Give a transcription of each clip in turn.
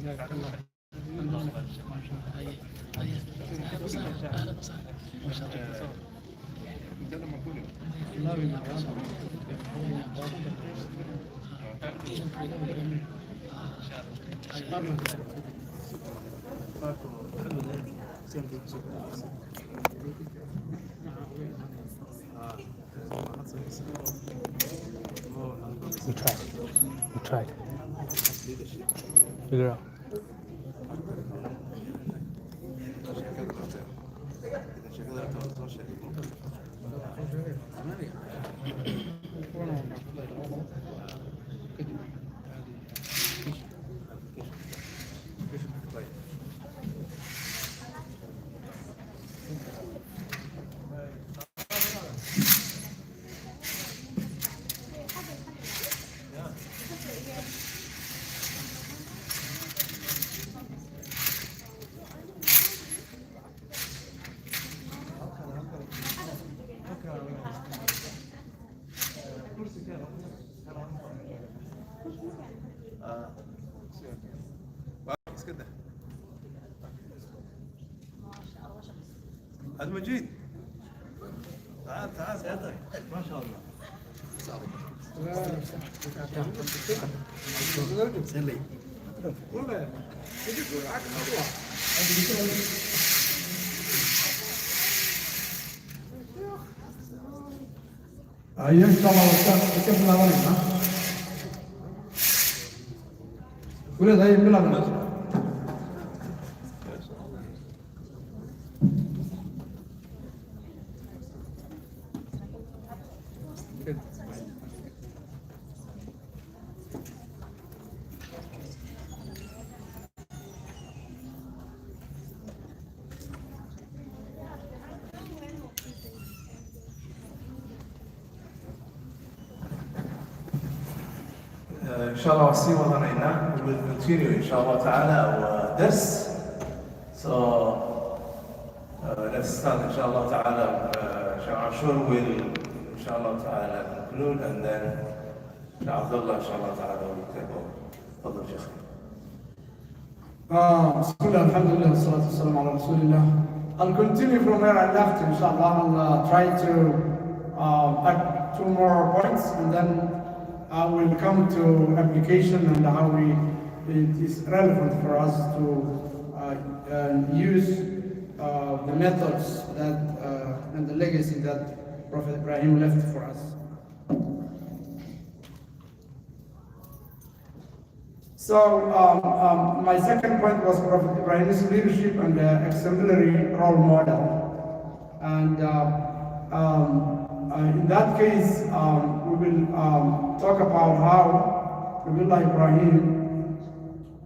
We tried. We tried. Figure out. بس كده عبد المجيد تعال تعال سيادتك ما شاء الله سلي والله أيوة إن شاء الله وكيف لا ولي ها ولا ده يبلا من inshallah we'll see what we will continue inshallah ta'ala our dars. So let's start inshallah ta'ala. Ashur will inshallah ta'ala conclude and then Abdullah inshallah ta'ala will take over. Fadl Sheikh. بسم الله الحمد لله والصلاة والسلام على رسول الله. I'll continue from where I left inshallah. I'll try to add 2 more points and then I will come to application and how it is relevant for us to use the methods that and the legacy that Prophet Ibrahim left for us. So my second point was Prophet Ibrahim's leadership and exemplary role model. And in that case, we will talk about how Ibrahim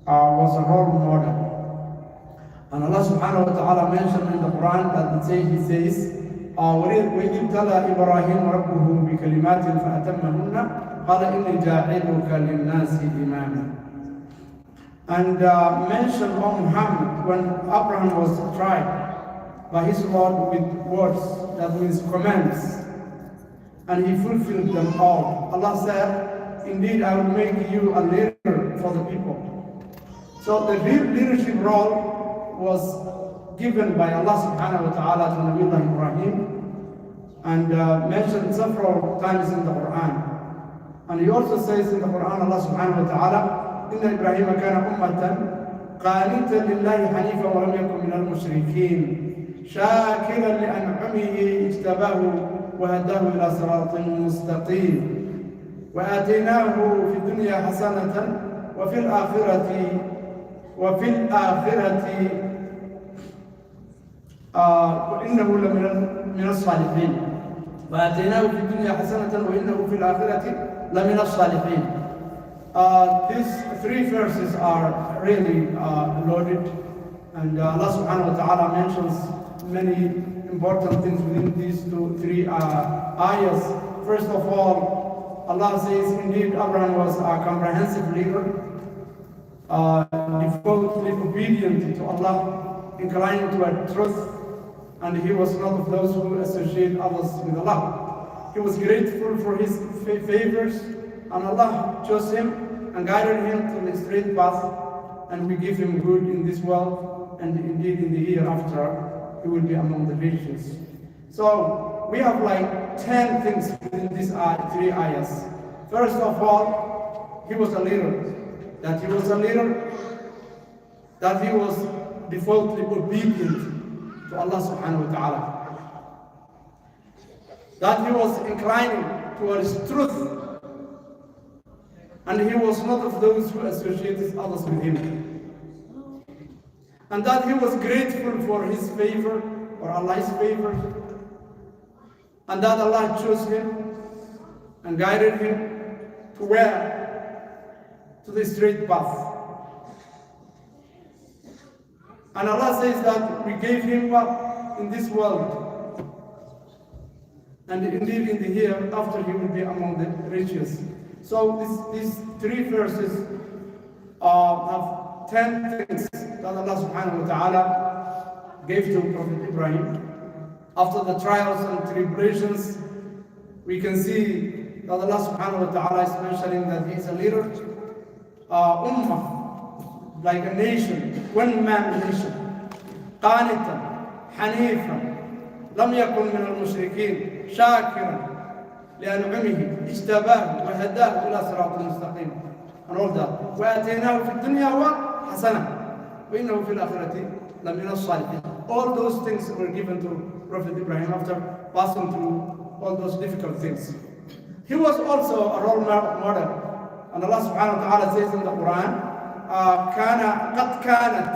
was a role model. And Allah subhanahu wa ta'ala mentioned in the Quran that he says, وَإِذِ ابْتَلَى إِبْرَاهِيمَ رَبُّهُ بِكَلِمَاتٍ فَأَتَمَّهُنَّ قَالَ إِنِّي جَاعِلُكَ لِلنَّاسِ إِمَامًا. And mentioned on Muhammad when Abraham was tried by his Lord with words, that means commands, and he fulfilled them all. Allah said, indeed I will make you a leader for the people. So the leadership role was given by Allah subhanahu wa ta'ala to Nabi Ibrahim and mentioned several times in the Quran. And he also says in the Quran, Allah subhanahu wa ta'ala, إن إبراهيم كان أمة قانتا لله حنيفا ولم يكن من المشركين شاكرا لأنعمه اجتباه وهداه إلى صراط مستقيم وآتيناه في الدنيا حسنة وفي الآخرة وإنه لمن الصالحين وآتيناه في الدنيا حسنة وإنه في الآخرة لمن الصالحين. These 3 verses are really loaded, and Allah subhanahu wa ta'ala mentions many important things within these 3 ayahs. First of all, Allah says, indeed Abraham was a comprehensive leader, devotedly obedient to Allah, inclined to a truth, and he was not of those who associate others with Allah. He was grateful for his favors, and Allah chose him and guided him to the straight path. and we give him good in this world, and indeed in the hereafter, he will be among the righteous. So we have like 10 things in these 3 ayahs. First of all, he was a leader. That he was a leader, that he was devoutly obedient to Allah subhanahu wa ta'ala. That he was inclining towards truth, and he was not of those who associated others with him. And that he was grateful for his favor, or Allah's favor, and that Allah chose him and guided him to where? To the straight path. And Allah says that we gave him what? In this world. And indeed in the hereafter he will be among the righteous. So these 3 verses have 10 things that Allah subhanahu wa ta'ala gave to Prophet Ibrahim. After the trials and tribulations, we can see that Allah subhanahu wa ta'ala is mentioning that he is a leader, ummah, like a nation, one-man nation, قانتا حنيفا لم يكن من المشركين شاكرا لأنعمه اجتباه وهداه إلى صراط مستقيم. And all that. وآتيناه في الدنيا حسنة وإنه في الآخرة لمن الصالحين. All those things were given to Prophet Ibrahim after passing through all those difficult things. He was also a role model. And Allah subhanahu wa ta'ala says in the Quran, قد كانت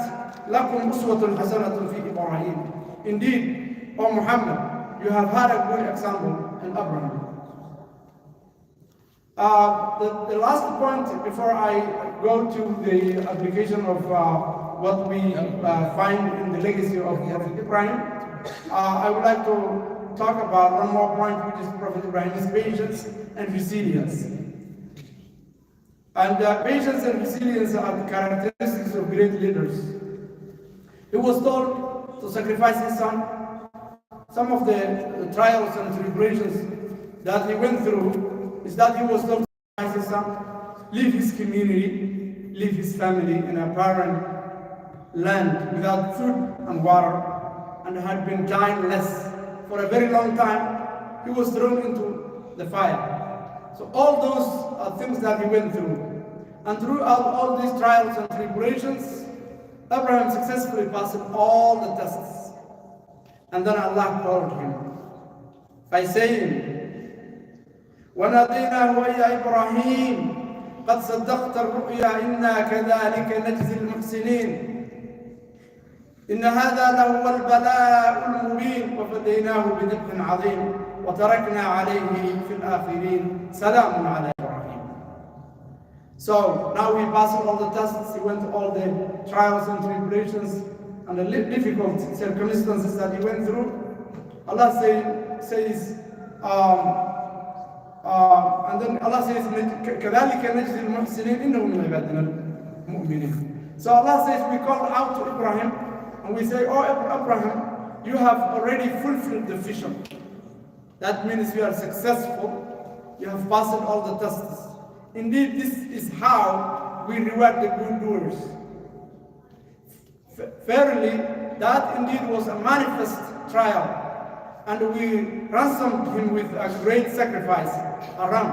لكم أسوة حسنة في إبراهيم. Indeed, O Muhammad, you have had a good example in Abraham. The last point before I go to the application of what we find in the legacy of Prophet Ibrahim, I would like to talk about one more point, which is Prophet Ibrahim's patience and resilience. And patience and resilience are the characteristics of great leaders. He was told to sacrifice his son. Some of the trials and tribulations that he went through is that he was told to sacrifice his son, leave his community, leave his family in a barren land without food and water, and had been childless for a very long time. He was thrown into the fire. So all those are things that he went through. And throughout all these trials and tribulations, Abraham successfully passed all the tests. And then Allah called him by saying, وَنَادَيْنَاهُ يَا إِبْرَاهِيمُ قَدْ صَدَّقْتَ الرُّؤْيَا إِنَّا كَذَلِكَ نَجْزِي الْمُحْسِنِينَ إن هذا لهو البلاء المبين وفديناه بذبح عظيم وتركنا عليه في الآخرين سلام على إبراهيم. So now he passed all the tests, he went through all the trials and tribulations and the difficult circumstances that he went through. Allah says, and then Allah says, كذلك نجزي المحسنين إنه من عبادنا المؤمنين. So Allah says, we called out to Ibrahim, and we say, oh Abraham, you have already fulfilled the vision. That means you are successful. You have passed all the tests. Indeed, this is how we reward the good doers. Verily, that indeed was a manifest trial. And we ransomed him with a great sacrifice, a ram.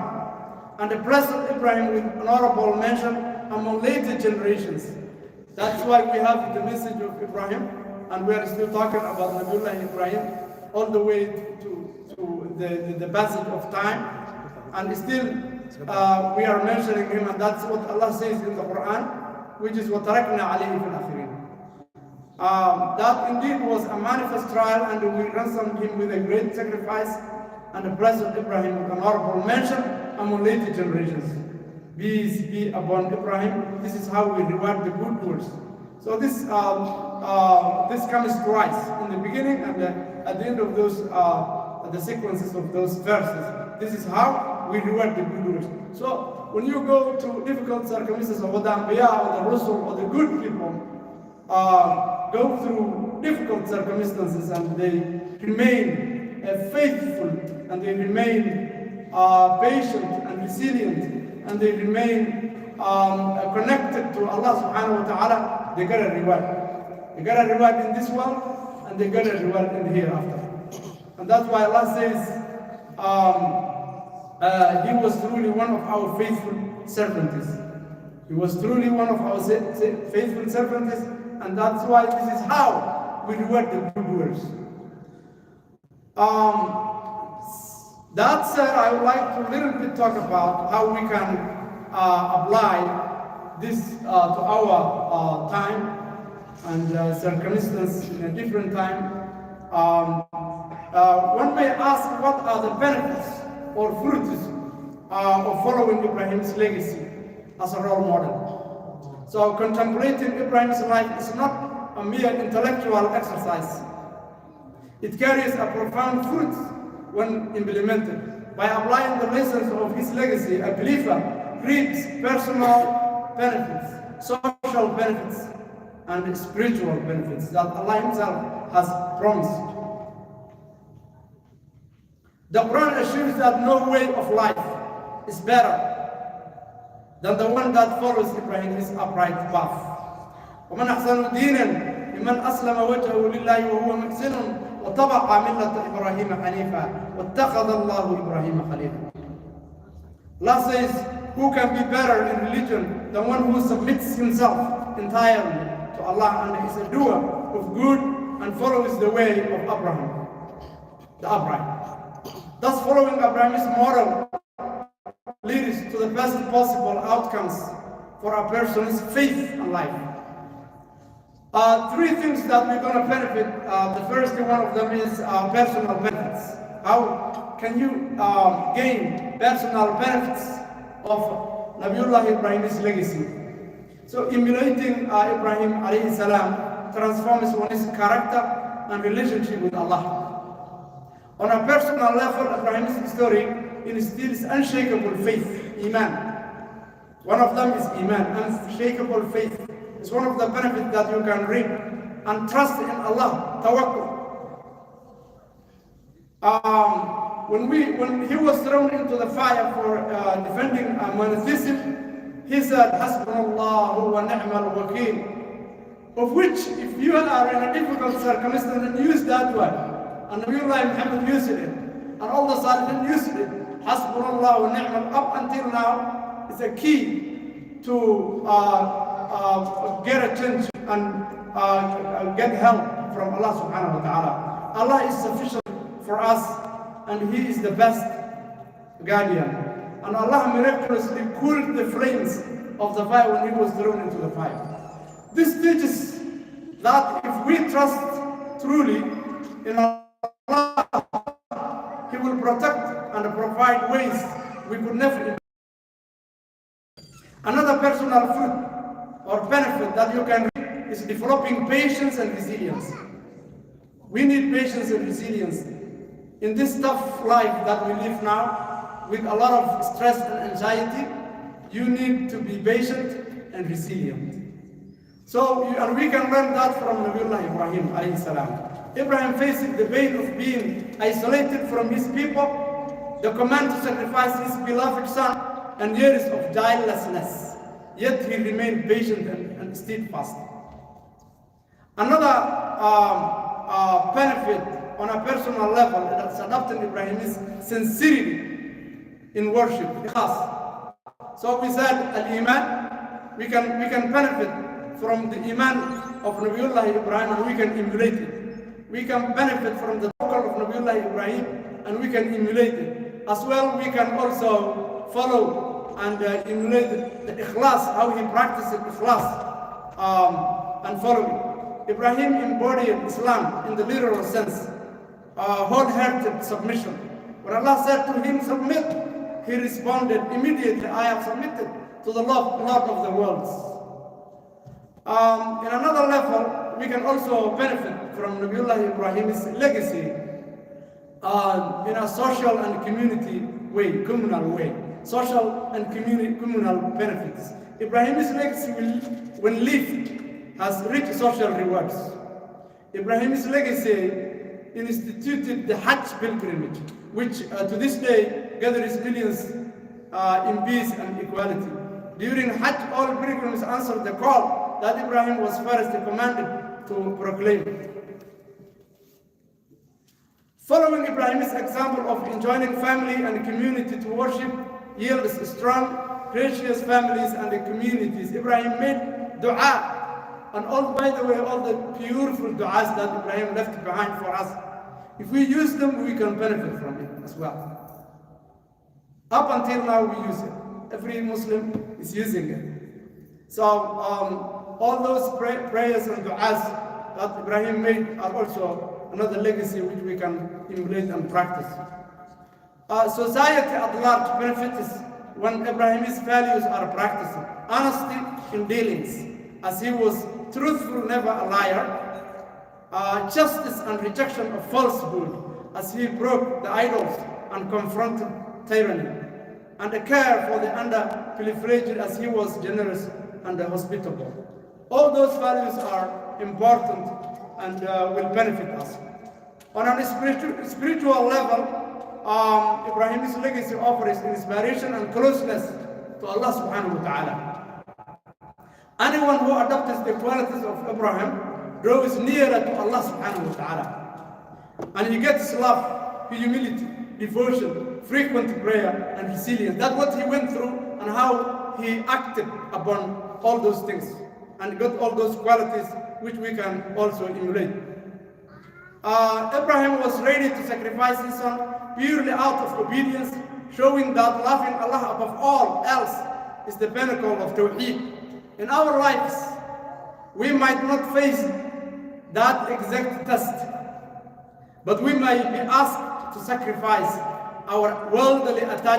And blessed Ibrahim with honorable mention among later generations. That's why we have the message of Ibrahim, and we are still talking about Nabiullah Ibrahim all the way to the passage of time, and still we are mentioning him, and that's what Allah says in the Quran, which is وَتَرَكْنَا عَلَيْهِ فِي الْآخِرِينَ. That indeed was a manifest trial, and we ransomed him with a great sacrifice, and blessed Ibrahim with an honorable mention among later generations. Peace be upon Ibrahim. This is how we reward the good doers. So this comes twice, in the beginning and at the end of those the sequences of those verses. This is how we reward the good doers. So when you go to difficult circumstances of the Anbiya or the Rusul or the good people, go through difficult circumstances and they remain faithful, and they remain patient and resilient, and they remain connected to Allah subhanahu wa ta'ala, they get a reward. They get a reward in this world, and they get a reward in the hereafter. And that's why Allah says, he was truly one of our faithful servants. He was truly one of our faithful servants, and that's why this is how we reward the good doers. That said, I would like to a little bit talk about how we can apply this to our time and circumstance in a different time. One may ask, what are the benefits or fruits of following Ibrahim's legacy as a role model? So contemplating Ibrahim's life is not a mere intellectual exercise. It carries a profound fruit when implemented. By applying the lessons of his legacy, a believer reaps personal benefits, social benefits, and spiritual benefits that Allah Himself has promised. The Quran assures that no way of life is better than the one that follows Ibrahim's upright path. ومن أحسن دينا ممن أسلم وجهه لله وهو محسن واتبع ملة إبراهيم حنيفا واتخذ الله إبراهيم خليلا. Allah says, who can be better in religion than one who submits himself entirely to Allah and is a doer of good and follows the way of Abraham, the upright. Thus, following Abraham's model leads to the best possible outcomes for a person's faith and life. Three things that we're going to benefit. The first one of them is personal benefits. How can you gain personal benefits of Nabiullah Ibrahim's legacy? So emulating Ibrahim alayhi salam transforms one's character and relationship with Allah. On a personal level, Ibrahim's story instills unshakable faith, Iman. One of them is Iman, unshakable faith. It's one of the benefits that you can reap. And trust in Allah, tawakkul. When he was thrown into the fire for defending monotheism, he said, Hasbunallahu wa ni'mal wakeel. Of which, if you are in a difficult circumstance and use that word, and Nabiullah Muhammad used it, and all the Salihin used it, Hasbunallah wa ni'mal, up until now, is a key to get attention and get help from Allah subhanahu wa ta'ala. Allah is sufficient for us, and He is the best guardian. And Allah miraculously cooled the flames of the fire when He was thrown into the fire. This teaches that if we trust truly in Allah, He will protect and provide ways we could never imagine. Another personal fruit or benefit that you can reap is developing patience and resilience. We need patience and resilience. In this tough life that we live now, with a lot of stress and anxiety, you need to be patient and resilient. So, and we can learn that from Nabiullah Ibrahim alayhi salam. Ibrahim faced the pain of being isolated from his people, the command to sacrifice his beloved son, and years of childlessness. Yet he remained patient and steadfast. Another benefit on a personal level that's adopted Ibrahim is sincerity in worship. So we said Al-Iman, we can benefit from the Iman of Nabiullah Ibrahim and we can emulate it. We can benefit from the tawakkul of Nabiullah Ibrahim and we can emulate it. As well, we can also follow and emulate the ikhlas, how he practiced ikhlas, and follow it. Ibrahim embodied Islam in the literal sense, wholehearted submission. When Allah said to him, submit, he responded immediately, I have submitted to the Lord of the worlds. In another level, we can also benefit from Nabiullah Ibrahim's legacy in a social and community way, communal way. Social and communal benefits. Ibrahim's legacy, when lived, has rich social rewards. Ibrahim's legacy instituted the Hajj pilgrimage, which to this day gathers millions in peace and equality. During Hajj, all pilgrims answered the call that Ibrahim was first commanded to proclaim. Following Ibrahim's example of enjoining family and community to worship yields strong, gracious families and communities. Ibrahim made dua. And all, by the way, all the beautiful du'as that Ibrahim left behind for us, if we use them, we can benefit from it as well. Up until now, we use it. Every Muslim is using it. So all those prayers and du'as that Ibrahim made are also another legacy which we can emulate and practice. Society at large benefits when Ibrahim's values are practiced. Honesty in dealings, as he was truthful, never a liar. Justice and rejection of falsehood, as he broke the idols and confronted tyranny. And a care for the underprivileged, as he was generous and hospitable. All those values are important and will benefit us. On a spiritual level, Ibrahim's legacy offers inspiration and closeness to Allah subhanahu wa ta'ala. Anyone who adopts the qualities of Ibrahim grows nearer to Allah subhanahu wa ta'ala. And he gets love, humility, devotion, frequent prayer, and resilience. That's what he went through and how he acted upon all those things and got all those qualities which we can also emulate. Ibrahim was ready to sacrifice his son purely out of obedience, showing that loving Allah above all else is the pinnacle of Tawheed. In our lives, we might not face that exact test, but we might be asked to sacrifice our worldly attachment